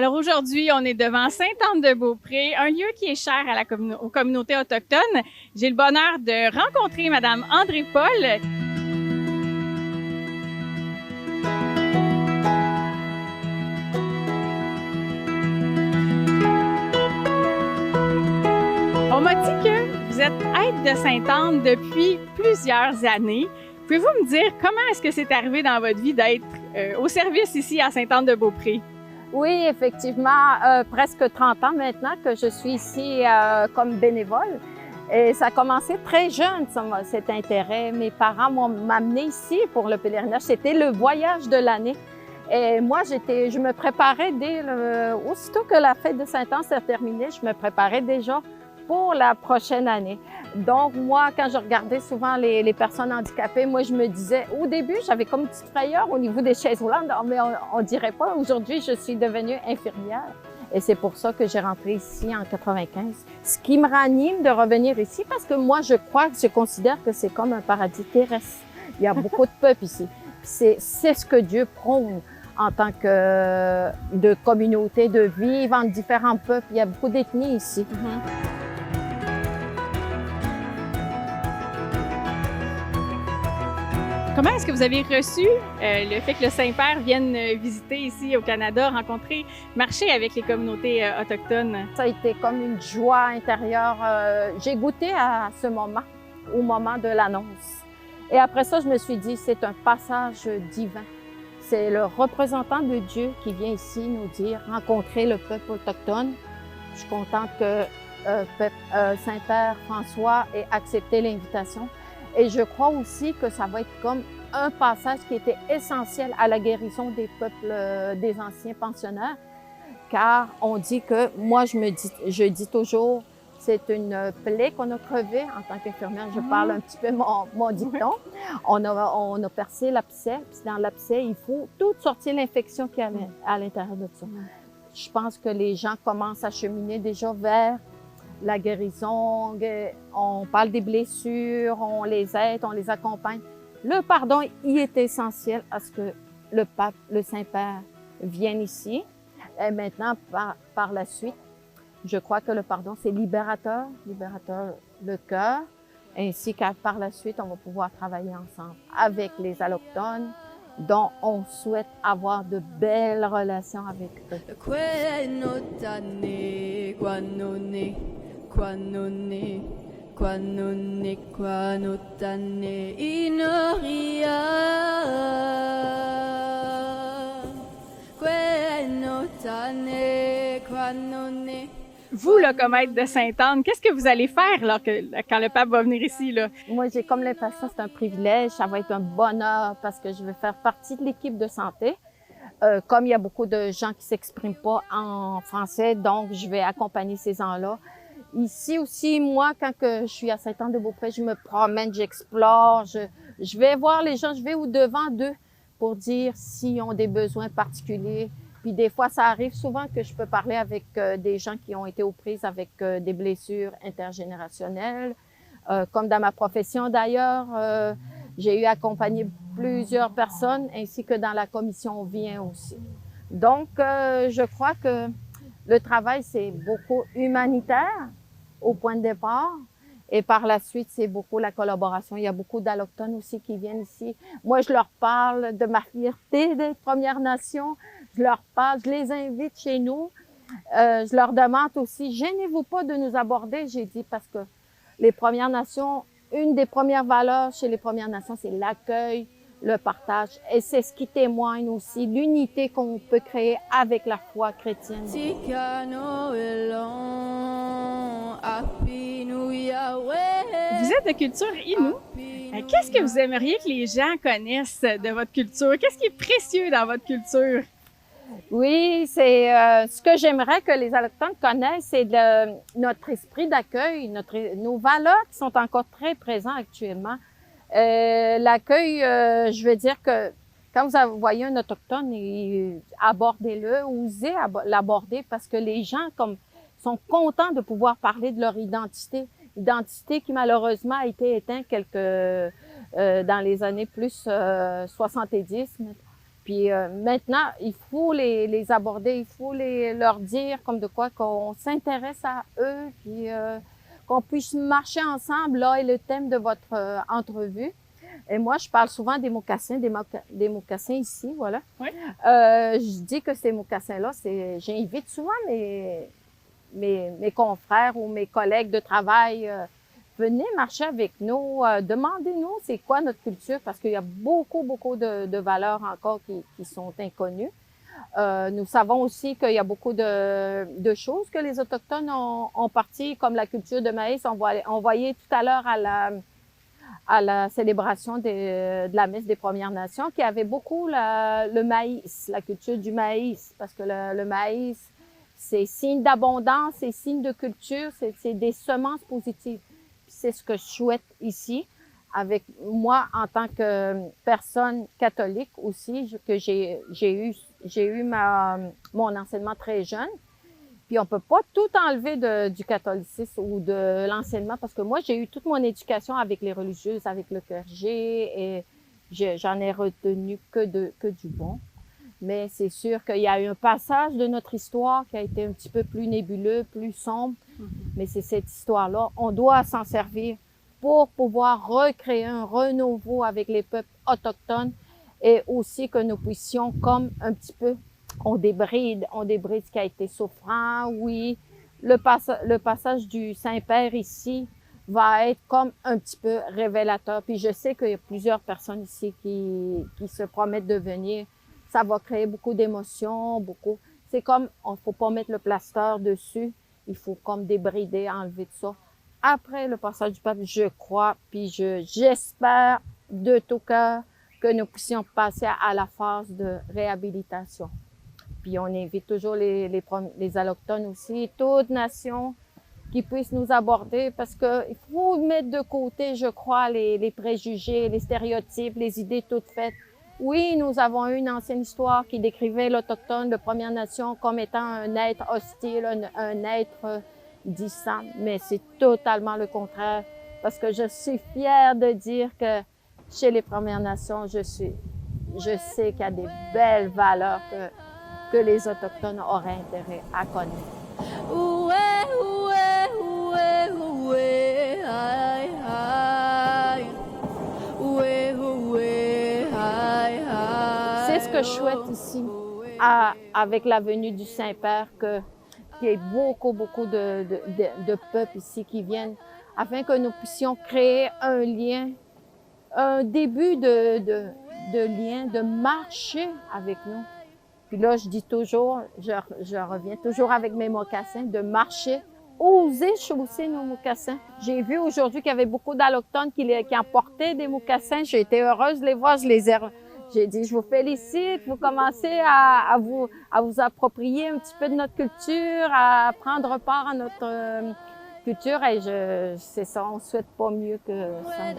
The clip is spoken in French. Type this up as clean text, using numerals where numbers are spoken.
Alors aujourd'hui, on est devant Sainte-Anne-de-Beaupré, un lieu qui est cher à aux communautés autochtones. J'ai le bonheur de rencontrer Madame André Paul. On m'a dit que vous êtes aide de Sainte-Anne depuis plusieurs années. Pouvez-vous me dire comment est-ce que c'est arrivé dans votre vie d'être au service ici à Sainte-Anne-de-Beaupré? Oui, effectivement, presque 30 ans maintenant que je suis ici comme bénévole. Et ça a commencé très jeune, cet intérêt. Mes parents m'ont amené ici pour le pèlerinage. C'était le voyage de l'année. Et moi, je me préparais aussitôt que la fête de Sainte-Anne s'est terminée, je me préparais déjà pour la prochaine année. Donc, moi, quand je regardais souvent les personnes handicapées, moi, je me disais, au début, j'avais comme une petite frayeur au niveau des chaises roulantes, mais on dirait pas. Aujourd'hui, je suis devenue infirmière. Et c'est pour ça que j'ai rentré ici en 95. Ce qui me ranime de revenir ici, parce que moi, je considère que c'est comme un paradis terrestre. Il y a beaucoup de peuples ici. C'est ce que Dieu prône en tant que de communauté, de vivre entre différents peuples. Il y a beaucoup d'ethnies ici. Comment est-ce que vous avez reçu le fait que le Saint-Père vienne visiter ici au Canada, rencontrer, marcher avec les communautés autochtones? Ça a été comme une joie intérieure. J'ai goûté à ce moment, au moment de l'annonce. Et après ça, je me suis dit, c'est un passage divin. C'est le représentant de Dieu qui vient ici nous dire, rencontrer le peuple autochtone. Je suis contente que Saint-Père François ait accepté l'invitation. Et je crois aussi que ça va être comme un passage qui était essentiel à la guérison des peuples, des anciens pensionnaires. Car on dit que, moi je dis toujours, c'est une plaie qu'on a crevée en tant qu'infirmière. Je parle un petit peu mon dicton. On a percé l'abcès, puis dans l'abcès, il faut tout sortir l'infection qui est à l'intérieur de ça. Je pense que les gens commencent à cheminer déjà vers la guérison, on parle des blessures, on les aide, on les accompagne. Le pardon, il est essentiel à ce que le pape, le Saint-Père vienne ici. Et maintenant, par la suite, je crois que le pardon, c'est libérateur le cœur, ainsi qu'à par la suite, on va pouvoir travailler ensemble avec les Allochtones, dont on souhaite avoir de belles relations avec eux. Vous, là, comme aide de Sainte-Anne, qu'est-ce que vous allez faire là, quand le pape va venir ici? Là? Moi, j'ai comme l'impression que c'est un privilège, ça va être un bonheur parce que je vais faire partie de l'équipe de santé. Comme il y a beaucoup de gens qui s'expriment pas en français, donc je vais accompagner ces gens-là. Ici aussi, moi, quand je suis à Sainte-Anne-de-Beaupré, je me promène, j'explore, je vais voir les gens, je vais au-devant d'eux pour dire s'ils ont des besoins particuliers. Puis des fois, ça arrive souvent que je peux parler avec des gens qui ont été aux prises avec des blessures intergénérationnelles. Comme dans ma profession d'ailleurs, j'ai eu à accompagner plusieurs personnes ainsi que dans la commission Vient aussi. Donc, je crois que le travail, c'est beaucoup humanitaire au point de départ. Et par la suite, c'est beaucoup la collaboration. Il y a beaucoup d'Allochtones aussi qui viennent ici. Moi, je leur parle de ma fierté des Premières Nations. Je leur parle, je les invite chez nous. Je leur demande aussi, gênez-vous pas de nous aborder, j'ai dit, parce que les Premières Nations, une des premières valeurs chez les Premières Nations, c'est l'accueil, le partage. Et c'est ce qui témoigne aussi l'unité qu'on peut créer avec la foi chrétienne. Vous êtes de culture Innu. Qu'est-ce que vous aimeriez que les gens connaissent de votre culture? Qu'est-ce qui est précieux dans votre culture? Oui, c'est ce que j'aimerais que les Allochtones connaissent, c'est notre esprit d'accueil, nos valeurs qui sont encore très présentes actuellement. L'accueil, je veux dire que quand vous voyez un Autochtone, abordez-le, osez l'aborder parce que les gens sont contents de pouvoir parler de leur identité qui malheureusement a été éteinte dans les années plus 70. Puis maintenant, il faut les aborder, il faut leur dire comme de quoi qu'on s'intéresse à eux, puis qu'on puisse marcher ensemble. Là est le thème de votre entrevue. Et moi, je parle souvent des mocassins, des mocassins ici, voilà. Oui. Je dis que ces mocassins-là, j'invite souvent mes confrères ou mes collègues de travail, venez marcher avec nous, demandez-nous c'est quoi notre culture, parce qu'il y a beaucoup, beaucoup de valeurs encore qui sont inconnues. Nous savons aussi qu'il y a beaucoup de choses que les Autochtones ont parti, comme la culture de maïs. On voyait tout à l'heure à la célébration de la messe des Premières Nations qu'il y avait beaucoup le maïs, la culture du maïs, parce que le maïs, c'est signe d'abondance, c'est signe de culture, c'est des semences positives. C'est ce que je souhaite ici, avec moi en tant que personne catholique aussi, que j'ai eu mon enseignement très jeune. Puis on peut pas tout enlever du catholicisme ou de l'enseignement, parce que moi, j'ai eu toute mon éducation avec les religieuses, avec le clergé, et j'en ai retenu que du bon. Mais c'est sûr qu'il y a eu un passage de notre histoire qui a été un petit peu plus nébuleux, plus sombre. Mais c'est cette histoire-là. On doit s'en servir pour pouvoir recréer un renouveau avec les peuples autochtones, et aussi que nous puissions, comme un petit peu, on débride ce qui a été souffrant. Oui, le passage du Saint-Père ici va être comme un petit peu révélateur. Puis je sais qu'il y a plusieurs personnes ici qui se promettent de venir. Ça va créer beaucoup d'émotions, beaucoup. C'est comme, on faut pas mettre le plaster dessus. Il faut comme débrider, enlever tout ça. Après le passage du pape, je crois, puis j'espère de tout cœur que nous puissions passer à la phase de réhabilitation. Puis on invite toujours les Allochtones aussi, toute nation qui puisse nous aborder, parce que il faut mettre de côté, je crois, les préjugés, les stéréotypes, les idées toutes faites. Oui, nous avons eu une ancienne histoire qui décrivait l'Autochtone de Première Nation comme étant un être hostile, un être distant, mais c'est totalement le contraire, parce que je suis fière de dire que chez les Premières Nations, je sais qu'il y a des belles valeurs que les Autochtones auraient intérêt à connaître. C'est ce que je souhaite ici, avec la venue du Saint-Père, qu'il y ait beaucoup, beaucoup de peuples ici qui viennent, afin que nous puissions créer un lien, un début de lien, de marcher avec nous. Puis là, je dis toujours, je reviens toujours avec mes mocassins, de marcher, oser chausser nos mocassins. J'ai vu aujourd'hui qu'il y avait beaucoup d'Allochtones qui emportaient des mocassins. J'ai été heureuse de les voir, j'ai dit, je vous félicite, vous commencez à vous approprier un petit peu de notre culture, à prendre part à notre culture, et c'est ça, on souhaite pas mieux que ça.